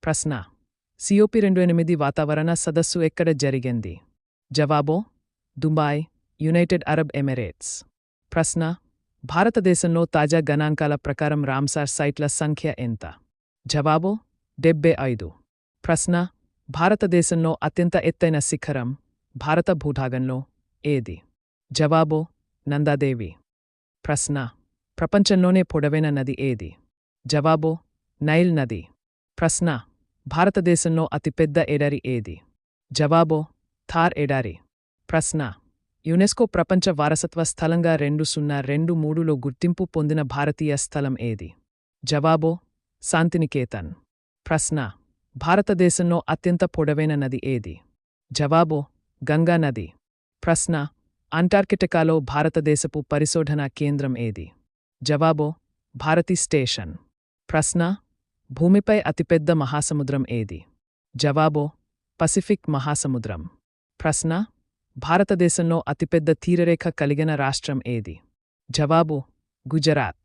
ప్రశ్న: COP28 వాతావరణ సదస్సు ఎక్కడ జరిగింది? జవాబు: దుబాయ్, యునైటెడ్ అరబ్ ఎమిరేట్స్. ప్రశ్న: భారతదేశంలో తాజా గణాంకాల ప్రకారం రామ్సార్ సైట్ల సంఖ్య ఎంత? జవాబు: 75. ప్రశ్న: భారతదేశంలో అత్యంత ఎత్తైన శిఖరం భారత భూభాగంలో ఏది? జవాబు: నందాదేవి. ప్రశ్న: ప్రపంచంలోనే పొడవైన నది ఏది? జవాబు: నైల్ నది. ప్రశ్న: భారతదేశంలో అతిపెద్ద ఎడారి ఏది? జవాబు: థార్ ఎడారి. ప్రశ్న: యునెస్కో ప్రపంచ వారసత్వ స్థలంగా 2023లో గుర్తింపు పొందిన భారతీయ స్థలం ఏది? జవాబు: శాంతినికేతన్. ప్రశ్న: భారతదేశంలో అత్యంత పొడవైన నది ఏది? జవాబు: గంగా నది. ప్రశ్న: అంటార్కిటికాలో భారతదేశపు పరిశోధనా కేంద్రం ఏది? జవాబు: భారతి స్టేషన్. ప్రశ్న: భూమిపై అతిపెద్ద మహాసముద్రం ఏది? జవాబు: పసిఫిక్ మహాసముద్రం. ప్రశ్న: భారతదేశంలో అతిపెద్ద తీరరేఖ కలిగిన రాష్ట్రం ఏది? జవాబు: గుజరాత్.